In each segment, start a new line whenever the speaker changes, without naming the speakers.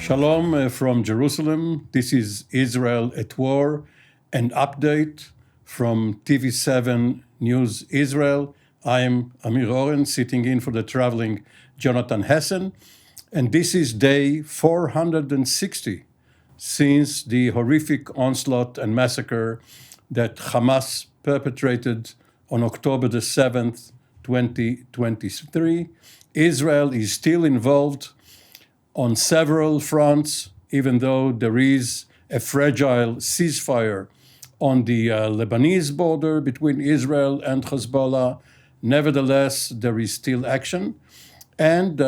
Shalom from Jerusalem. This is Israel at War, an update from TV7 News Israel. I am Amir Oren, sitting in for the traveling Jonathan Hessen, and this is day 460 since the horrific onslaught and massacre that Hamas perpetrated on October the 7th, 2023. Israel is still involved on several fronts, even though there is a fragile ceasefire on the Lebanese border between Israel and Hezbollah. Nevertheless, there is still action. And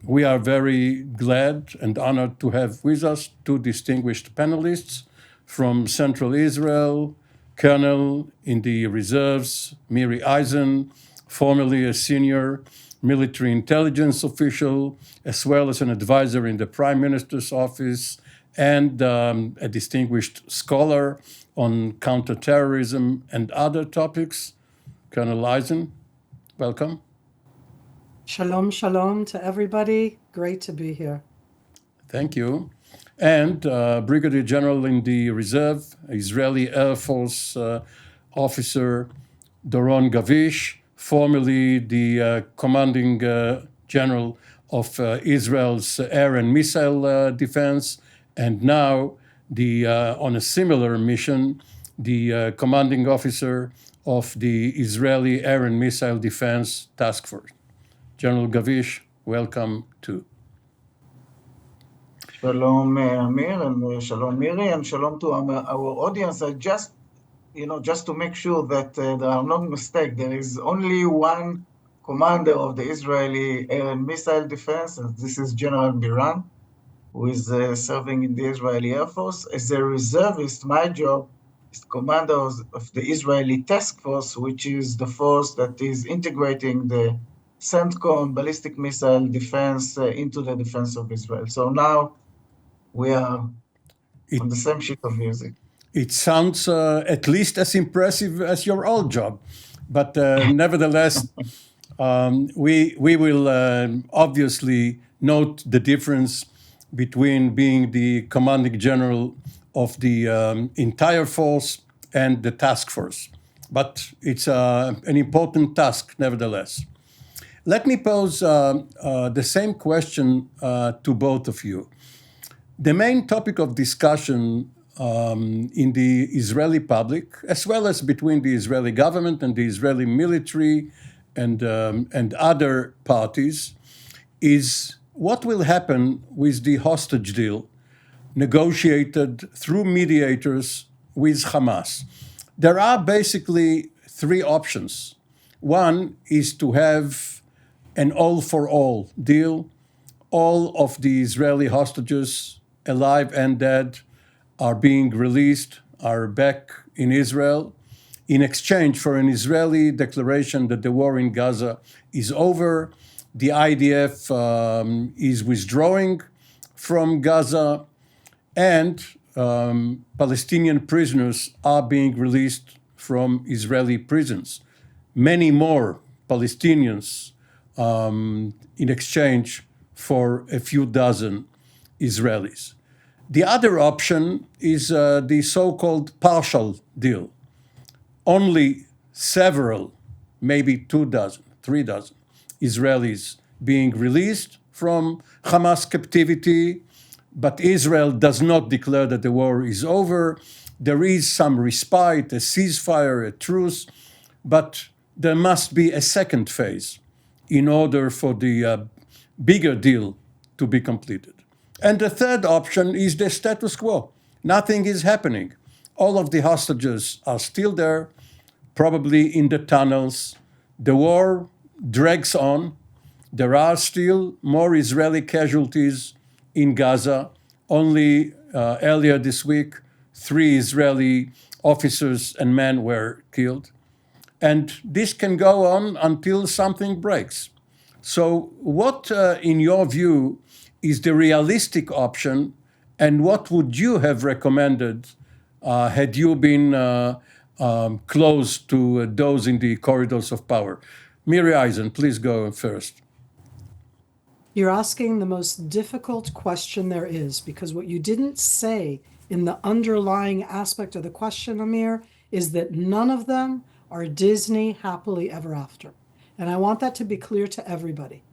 we are very glad and honored to have with us two distinguished panelists from Central Israel, Colonel in the reserves, Miri Eisen, formerly a senior military intelligence official, as well as an advisor in the Prime Minister's office, and a distinguished scholar on counterterrorism and other topics. Colonel Eisen, welcome.
Shalom, shalom to everybody. Great to be here.
Thank you. And Brigadier General in the Reserve, Israeli Air Force officer Doron Gavish, formerly the commanding general of Israel's air and missile defense, and now on a similar mission, the commanding officer of the Israeli Air and Missile Defense Task Force. General Gavish, welcome too.
Shalom, Amir, and shalom, Miri, and shalom to our audience. Just to make sure that there are no mistakes, there is only one commander of the Israeli Air and Missile Defense, and this is General Biran, who is serving in the Israeli Air Force. As a reservist, my job is commander of the Israeli Task Force, which is the force that is integrating the CENTCOM ballistic missile defense into the defense of Israel. So now we are on the same sheet of music.
It sounds at least as impressive as your old job, but nevertheless, we will obviously note the difference between being the commanding general of the entire force and the task force. But it's an important task, nevertheless. Let me pose the same question to both of you. The main topic of discussion in the Israeli public, as well as between the Israeli government and the Israeli military and other parties, is what will happen with the hostage deal negotiated through mediators with Hamas. There are basically three options. One is to have an all-for-all deal. All of the Israeli hostages, alive and dead, are being released, are back in Israel, in exchange for an Israeli declaration that the war in Gaza is over. The IDF is withdrawing from Gaza, and Palestinian prisoners are being released from Israeli prisons. Many more Palestinians in exchange for a few dozen Israelis. The other option is the so-called partial deal. Only several, maybe 2 dozen, 3 dozen Israelis being released from Hamas captivity, but Israel does not declare that the war is over. There is some respite, a ceasefire, a truce, but there must be a second phase in order for the bigger deal to be completed. And the third option is the status quo. Nothing is happening. All of the hostages are still there, probably in the tunnels. The war drags on. There are still more Israeli casualties in Gaza. Only earlier this week, 3 Israeli officers and men were killed. And this can go on until something breaks. So what, in your view, is the realistic option, and what would you have recommended had you been close to those in the corridors of power? Miri Eisen, please go first.
You're asking the most difficult question there is, because what you didn't say in the underlying aspect of the question, Amir, is that none of them are Disney happily ever after. And I want that to be clear to everybody.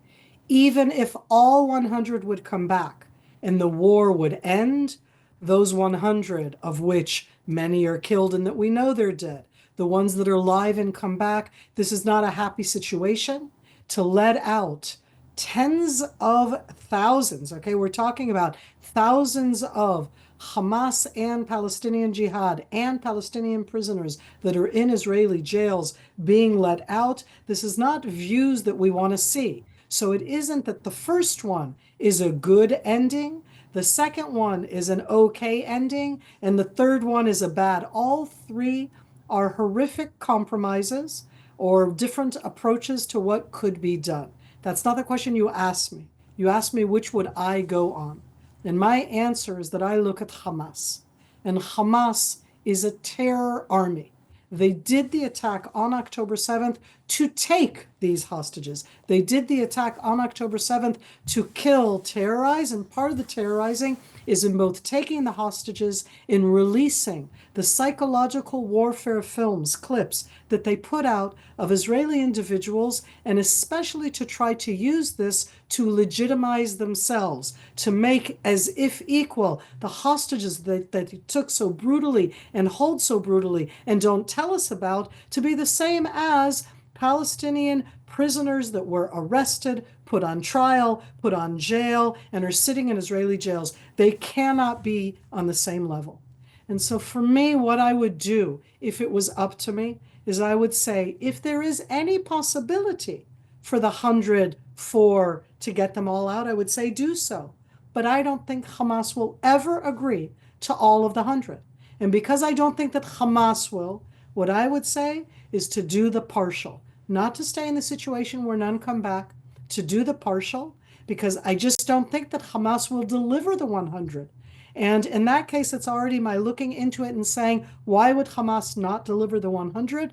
Even if all 100 would come back and the war would end, those 100, of which many are killed and that we know they're dead, the ones that are alive and come back, this is not a happy situation. To let out tens of thousands, okay, we're talking about thousands of Hamas and Palestinian Jihad and Palestinian prisoners that are in Israeli jails being let out. This is not views that we want to see. So it isn't that the first one is a good ending, the second one is an okay ending, and the third one is a bad. All three are horrific compromises or different approaches to what could be done. That's not the question you asked me. You asked me which would I go on. And my answer is that I look at Hamas. And Hamas is a terror army. They did the attack on October 7th to take these hostages. They did the attack on October 7th to kill, terrorize, and part of the terrorizing is in both taking the hostages, in releasing the psychological warfare films, clips that they put out of Israeli individuals, and especially to try to use this to legitimize themselves, to make as if equal the hostages that they took so brutally and hold so brutally and don't tell us about, to be the same as Palestinian prisoners that were arrested, put on trial, put on jail, and are sitting in Israeli jails. They cannot be on the same level. And so for me, what I would do if it was up to me is I would say, if there is any possibility for the 104 to get them all out, I would say do so. But I don't think Hamas will ever agree to all of the 100. And because I don't think that Hamas will, what I would say is to do the partial, not to stay in the situation where none come back, to do the partial, because I just don't think that Hamas will deliver the 100. And in that case, it's already my looking into it and saying, why would Hamas not deliver the 100?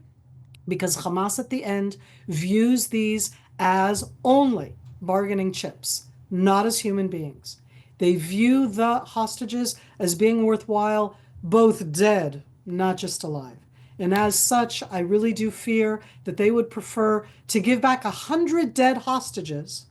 Because Hamas at the end views these as only bargaining chips, not as human beings. They view the hostages as being worthwhile, both dead, not just alive. And as such, I really do fear that they would prefer to give back 100 dead hostages.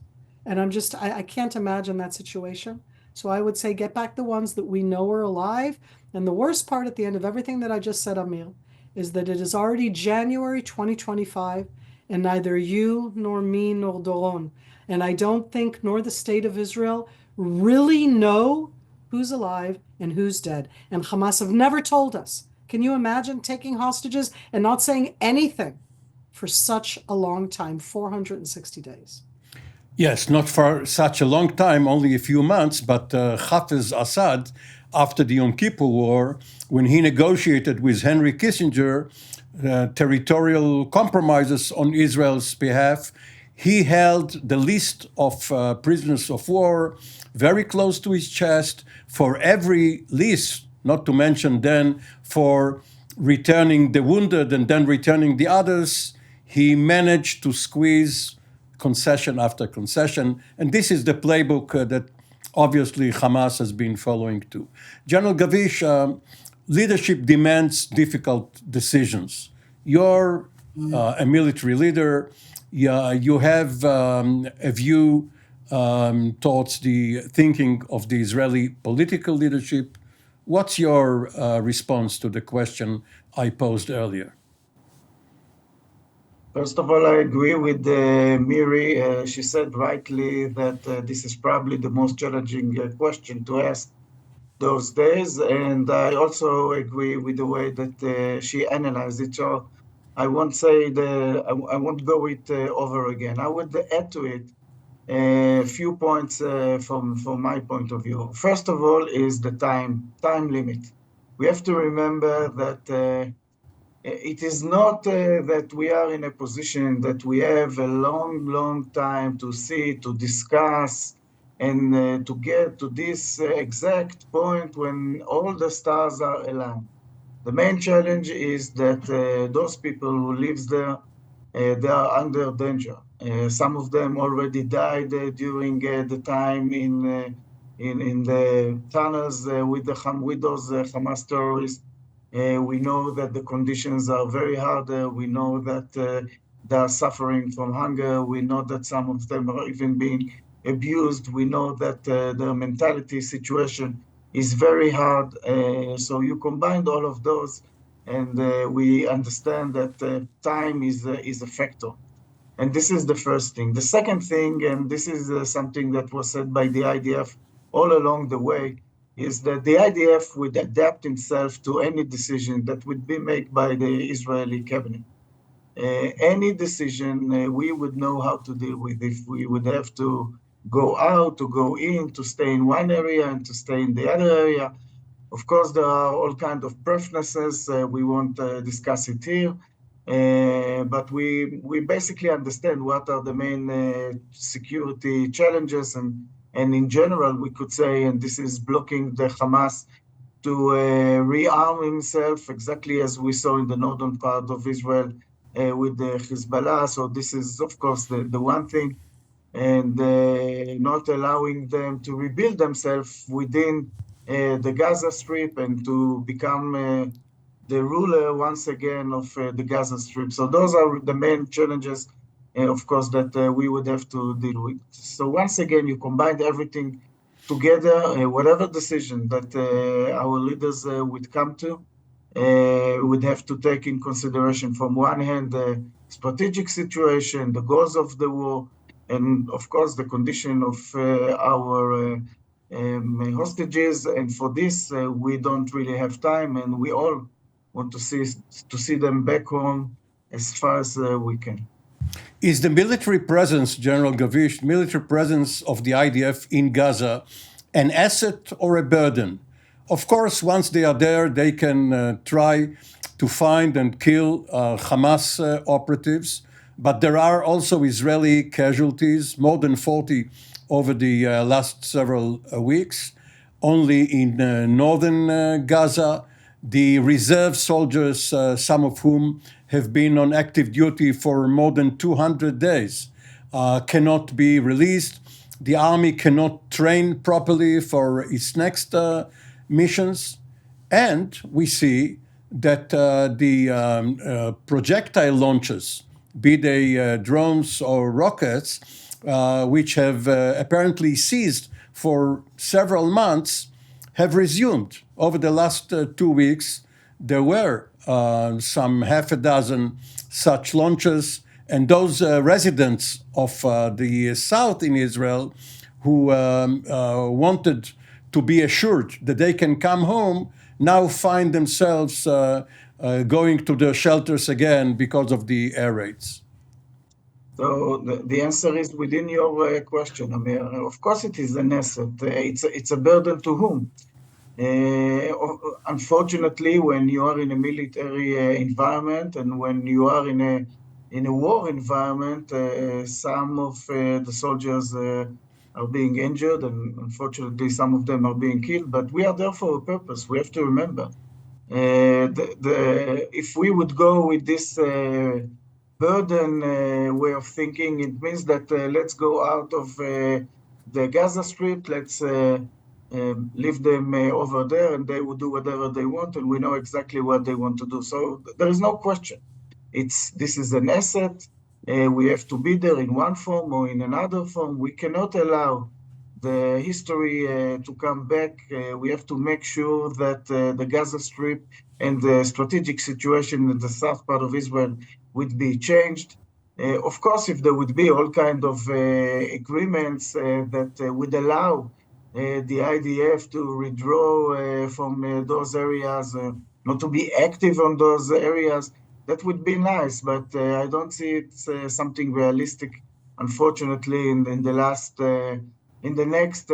And I can't imagine that situation. So I would say get back the ones that we know are alive. And the worst part at the end of everything that I just said, Amil, is that it is already January 2025, and neither you nor me nor Doron, and I don't think nor the state of Israel really know who's alive and who's dead. And Hamas have never told us. Can you imagine taking hostages and not saying anything for such a long time, 460 days?
Yes, not for such a long time, only a few months, but Hafez Assad, after the Yom Kippur War, when he negotiated with Henry Kissinger territorial compromises on Israel's behalf, he held the list of prisoners of war very close to his chest for every list, not to mention then for returning the wounded and then returning the others. He managed to squeeze concession after concession, and this is the playbook that obviously Hamas has been following too. General Gavish, leadership demands difficult decisions. You're a military leader. You have a view towards the thinking of the Israeli political leadership. What's your response to the question I posed earlier?
First of all, I agree with Miri. She said rightly that this is probably the most challenging question to ask those days. And I also agree with the way that she analyzed it. So I won't say I won't go it over again. I would add to it a few points from my point of view. First of all is the time limit. We have to remember that it is not that we are in a position that we have a long time to see, to discuss, and to get to this exact point when all the stars are aligned. The main challenge is that those people who live there, they are under danger. Some of them already died during the time in the tunnels with those Hamas terrorists. We know that the conditions are very hard. We know that they are suffering from hunger. We know that some of them are even being abused. We know that their mentality situation is very hard. So you combine all of those, and we understand that time is a factor. And this is the first thing. The second thing, and this is something that was said by the IDF all along the way, is that the IDF would adapt itself to any decision that would be made by the Israeli cabinet. Any decision we would know how to deal with. If we would have to go out, to go in, to stay in one area and to stay in the other area. Of course, there are all kinds of preferences. We won't discuss it here. But we basically understand what are the main security challenges, and in general, we could say, and this is blocking the Hamas to rearm himself, exactly as we saw in the northern part of Israel with the Hezbollah. So this is, of course, the one thing, and not allowing them to rebuild themselves within the Gaza Strip and to become the ruler once again of the Gaza Strip. So those are the main challenges, of course, that we would have to deal with. So once again, you combine everything together, whatever decision that our leaders would come to, would have to take in consideration from one hand the strategic situation, the goals of the war, and of course the condition of our hostages. And for this, we don't really have time, and we all want to see them back home as far as we can.
Is the military presence, General Gavish, military presence of the IDF in Gaza an asset or a burden? Of course, once they are there, they can try to find and kill Hamas operatives, but there are also Israeli casualties, more than 40 over the last several weeks. Only in northern Gaza, the reserve soldiers, some of whom have been on active duty for more than 200 days, cannot be released. The army cannot train properly for its next missions. And we see that the projectile launches, be they drones or rockets, which have apparently ceased for several months, have resumed. Over the last 2 weeks, there were some half a dozen such launches, and those residents of the south in Israel who wanted to be assured that they can come home now find themselves going to their shelters again because of the air raids.
So the answer is within your question, Amir. Of course, it is an asset. It's a burden to whom? Unfortunately, when you are in a military environment and when you are in a war environment, some of the soldiers are being injured, and unfortunately, some of them are being killed. But we are there for a purpose. We have to remember, if we would go with this burden way of thinking, it means that let's go out of the Gaza Strip, let's leave them over there, and they will do whatever they want, and we know exactly what they want to do. So there is no question. This is an asset. We have to be there in one form or in another form. We cannot allow the history to come back. We have to make sure that the Gaza Strip and the strategic situation in the south part of Israel would be changed. Of course, if there would be all kind of agreements that would allow the IDF to withdraw from those areas, not to be active on those areas, that would be nice, but I don't see it's something realistic, unfortunately, in the next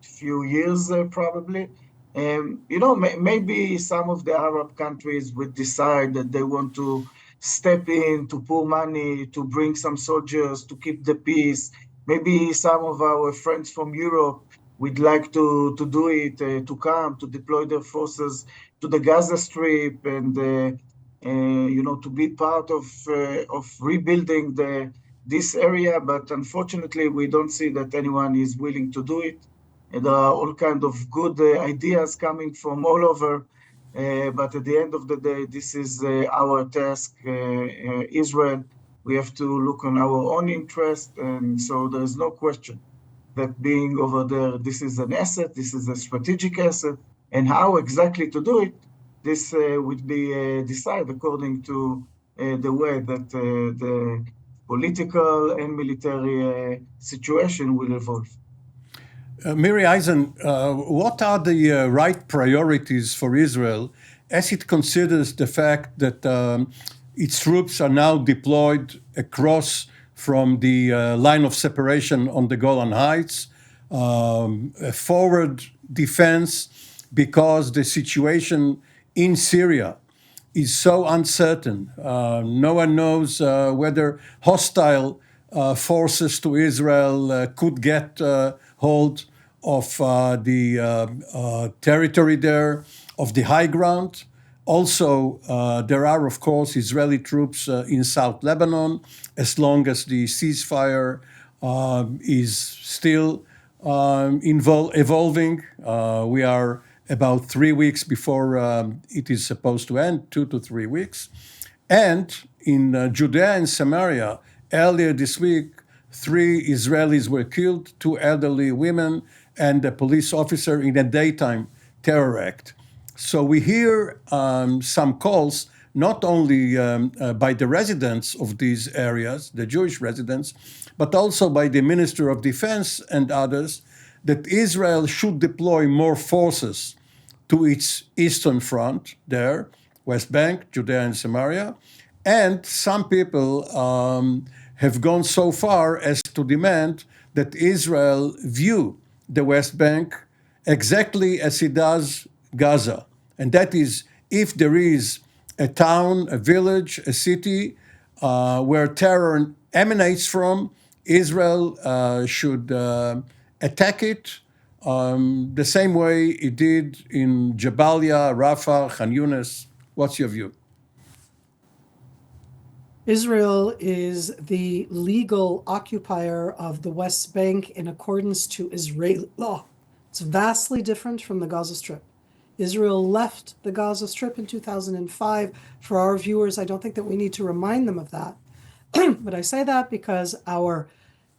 few years, probably. Maybe some of the Arab countries would decide that they want to step in, to pour money, to bring some soldiers, to keep the peace. Maybe some of our friends from Europe would like to do it, to come, to deploy their forces to the Gaza Strip and to be part of rebuilding this area, but unfortunately, we don't see that anyone is willing to do it. And there are all kinds of good ideas coming from all over, but at the end of the day, this is our task, Israel. We have to look on our own interest, and so there is no question that being over there, this is an asset, this is a strategic asset, and how exactly to do it, this would be decided according to the way that the political and military situation will evolve.
Miri Eisen, what are the right priorities for Israel as it considers the fact that its troops are now deployed across from the line of separation on the Golan Heights, a forward defense, because the situation in Syria is so uncertain. No one knows whether hostile forces to Israel could get hold of the territory there, of the high ground. Also, there are, of course, Israeli troops in South Lebanon, as long as the ceasefire is still evolving. We are about 3 weeks before it is supposed to end, 2 to 3 weeks. And in Judea and Samaria, earlier this week, 3 Israelis were killed, 2 elderly women, and a police officer in a daytime terror act. So we hear some calls, not only by the residents of these areas, the Jewish residents, but also by the Minister of Defense and others, that Israel should deploy more forces to its eastern front there, West Bank, Judea and Samaria. And some people have gone so far as to demand that Israel view the West Bank exactly as it does Gaza. And that is, if there is a town, a village, a city where terror emanates from, Israel should attack it the same way it did in Jabalia, Rafah, Khan Yunis. What's your view?
Israel is the legal occupier of the West Bank in accordance to Israeli law. It's vastly different from the Gaza Strip. Israel left the Gaza Strip in 2005. For our viewers, I don't think that we need to remind them of that. But I say that because our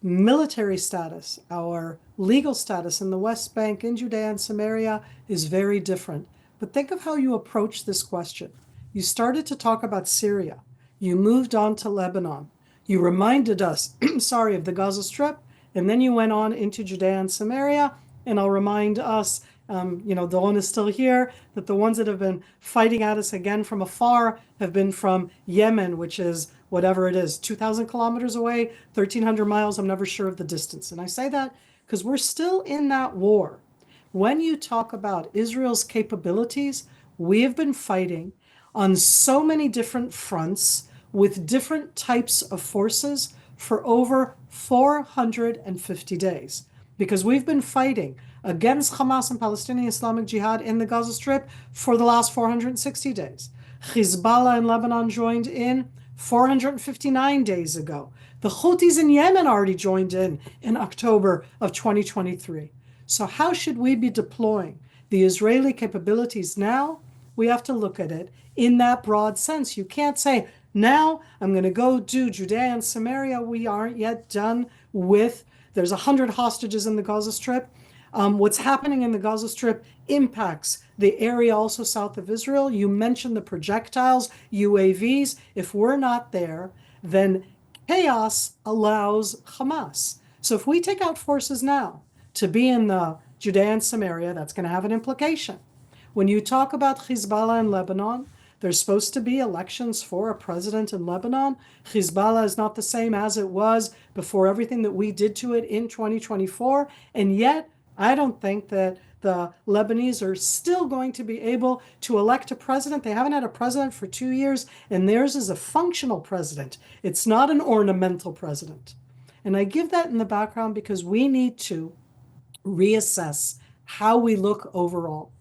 military status, our legal status in the West Bank, in Judea and Samaria is very different. But think of how you approach this question. You started to talk about Syria. You moved on to Lebanon. You reminded us, of the Gaza Strip, and then you went on into Judea and Samaria. And I'll remind us, Dawn is still here, that the ones that have been fighting at us again from afar have been from Yemen, which is whatever it is, 2,000 kilometers away, 1,300 miles. I'm never sure of the distance. And I say that because we're still in that war. When you talk about Israel's capabilities, we have been fighting on so many different fronts with different types of forces for over 450 days. Because we've been fighting against Hamas and Palestinian Islamic Jihad in the Gaza Strip for the last 460 days. Hezbollah in Lebanon joined in 459 days ago. The Houthis in Yemen already joined in October of 2023. So how should we be deploying the Israeli capabilities now? We have to look at it in that broad sense. You can't say, now I'm going to go do Judea and Samaria. We aren't yet done with, there's 100 hostages in the Gaza Strip. What's happening in the Gaza Strip impacts the area also south of Israel. You mentioned the projectiles, UAVs. If we're not there, then chaos allows Hamas. So if we take out forces now to be in the Judea and Samaria, that's going to have an implication. When you talk about Hezbollah in Lebanon, there's supposed to be elections for a president in Lebanon. Hezbollah is not the same as it was before everything that we did to it in 2024. And yet, I don't think that the Lebanese are still going to be able to elect a president. They haven't had a president for 2 years, and theirs is a functional president. It's not an ornamental president. And I give that in the background because we need to reassess how we look overall.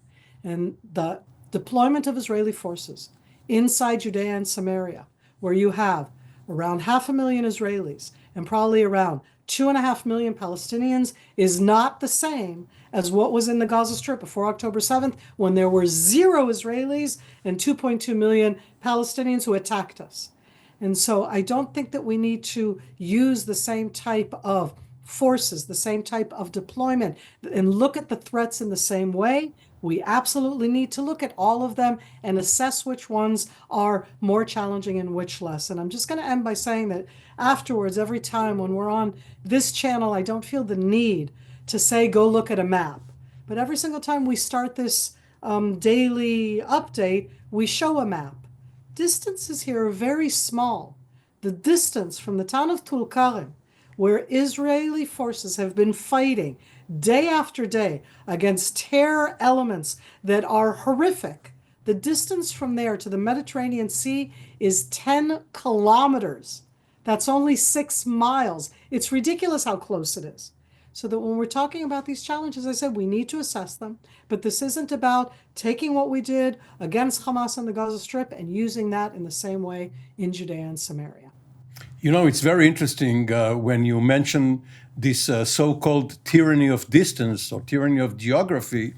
And the deployment of Israeli forces inside Judea and Samaria, where you have around 500,000 Israelis and probably around 2.5 million Palestinians is not the same as what was in the Gaza Strip before October 7th, when there were 0 Israelis and 2.2 million Palestinians who attacked us. And so I don't think that we need to use the same type of forces, the same type of deployment, and look at the threats in the same way. We absolutely need to look at all of them and assess which ones are more challenging and which less. And I'm just going to end by saying that afterwards, every time when we're on this channel, I don't feel the need to say, go look at a map. But every single time we start this daily update, we show a map. Distances here are very small. The distance from the town of Tulkarem, where Israeli forces have been fighting day after day against terror elements that are horrific, the distance from there to the Mediterranean Sea is 10 kilometers. That's only 6 miles. It's ridiculous how close it is. So that when we're talking about these challenges, I said we need to assess them, but this isn't about taking what we did against Hamas on the Gaza Strip and using that in the same way in Judea and Samaria.
You know, it's very interesting when you mention this so-called tyranny of distance or tyranny of geography.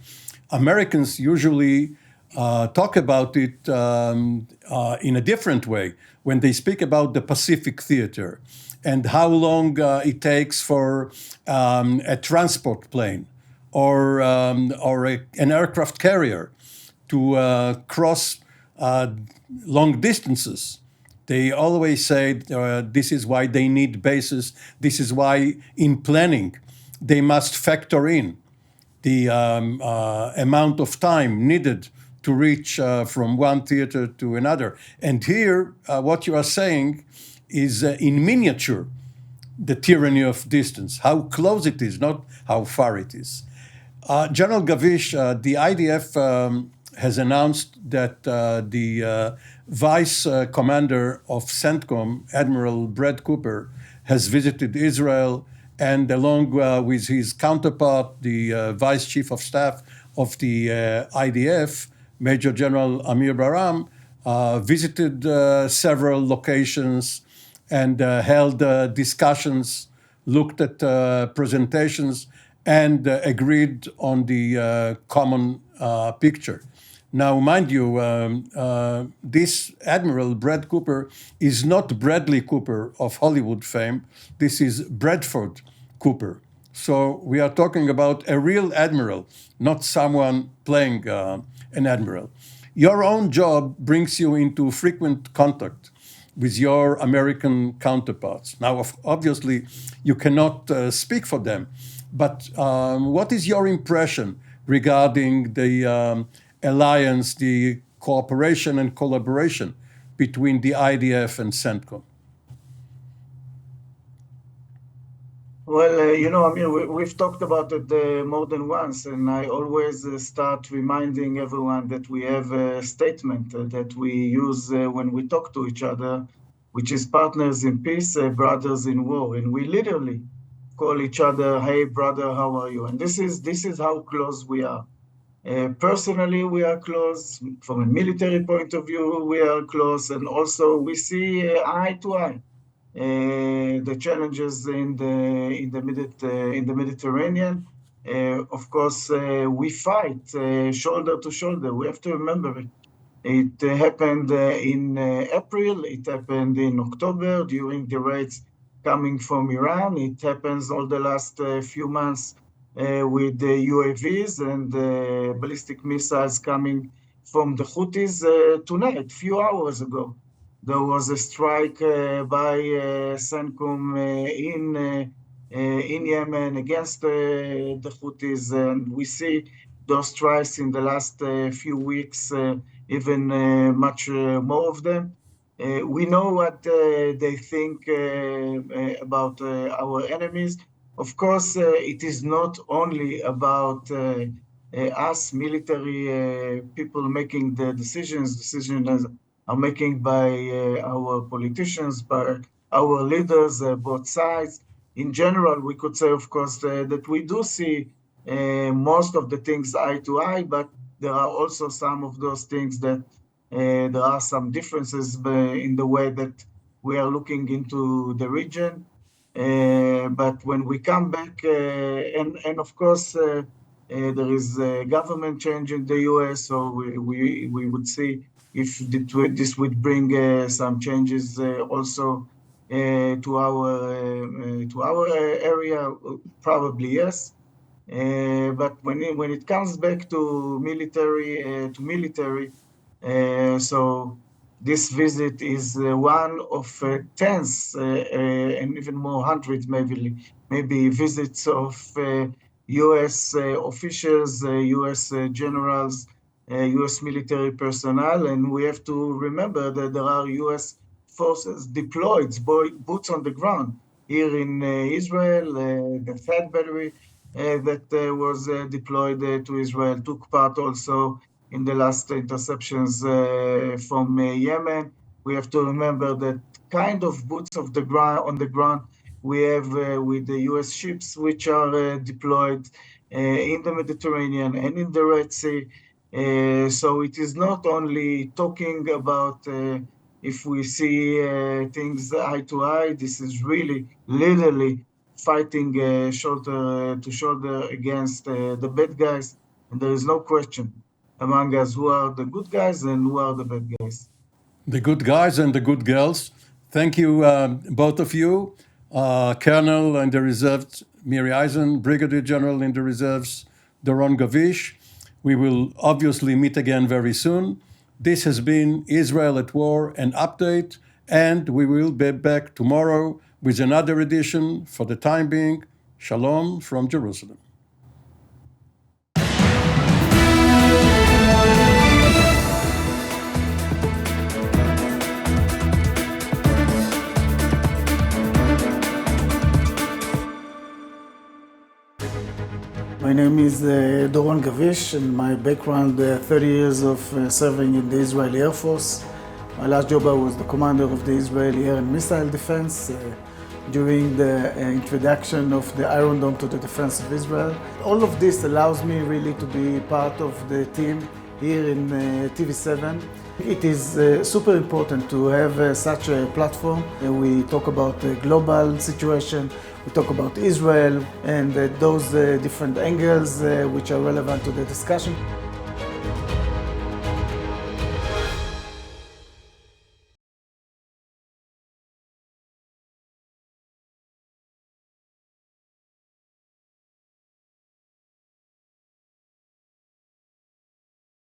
Americans usually talk about it in a different way when they speak about the Pacific theater and how long it takes for a transport plane or an aircraft carrier to cross long distances. They always say this is why they need bases. This is why in planning they must factor in the amount of time needed to reach from one theater to another. And here, what you are saying is in miniature the tyranny of distance, how close it is, not how far it is. General Gavish, the IDF has announced that the vice commander of CENTCOM, Admiral Brad Cooper, has visited Israel, and along with his counterpart, the vice chief of staff of the IDF, Major General Amir Baram, visited several locations and held discussions, looked at presentations, and agreed on the common picture. Now, mind you, this Admiral Brad Cooper is not Bradley Cooper of Hollywood fame. This is Bradford Cooper. So we are talking about a real admiral, not someone playing an admiral. Your own job brings you into frequent contact with your American counterparts. Now, obviously, you cannot speak for them, but what is your impression regarding the alliance, the cooperation and collaboration between the IDF and CENTCOM?
Well, Amir, we've talked about it more than once, and I always start reminding everyone that we have a statement that we use when we talk to each other, which is partners in peace, brothers in war. And we literally call each other, hey, brother, how are you? And this is how close we are. Personally, we are close. From a military point of view, we are close. And also we see eye to eye. The challenges in the Mediterranean. Of course, we fight shoulder to shoulder. We have to remember it. It happened in April. It happened in October during the raids coming from Iran. It happens all the last few months with the UAVs and ballistic missiles coming from the Houthis. Tonight, few hours ago, there was a strike by CENTCOM in Yemen against the Houthis, and we see those strikes in the last few weeks, even much more of them. We know what they think about our enemies. Of course, it is not only about us military people making the decisions. Decisions are making by our politicians, by our leaders, both sides. In general, we could say, of course, that we do see most of the things eye to eye, but there are also some of those things that there are some differences in the way that we are looking into the region. But when we come back, and of course, there is a government change in the US, so we would see if this would bring some changes also to our area. Probably yes. But when it comes back to military, so this visit is one of tens and even more hundreds, maybe visits of U.S. Officials, U.S. Generals, U.S. military personnel, and we have to remember that there are U.S. forces deployed, boots on the ground here in Israel. The Thad battery that was deployed to Israel took part also in the last interceptions from Yemen. We have to remember that kind of boots of the ground on the ground we have with the U.S. ships which are deployed in the Mediterranean and in the Red Sea. So it is not only talking about if we see things eye to eye. This is really literally fighting shoulder to shoulder against the bad guys, and there is no question among us who are the good guys and who are the bad guys.
The good guys and the good girls. Thank you, both of you. Colonel in the reserves, Miri Eisen, Brigadier General in the reserves, Doron Gavish. We will obviously meet again very soon. This has been Israel at War, an update, and we will be back tomorrow with another edition. For the time being, Shalom from Jerusalem.
My name is Doron Gavish, and my background, 30 years of serving in the Israeli Air Force. My last job, I was the commander of the Israeli Air and Missile Defense during the introduction of the Iron Dome to the defense of Israel. All of this allows me really to be part of the team here in TV7. It is super important to have such a platform. We talk about the global situation, we talk about Israel and those different angles which are relevant to the discussion.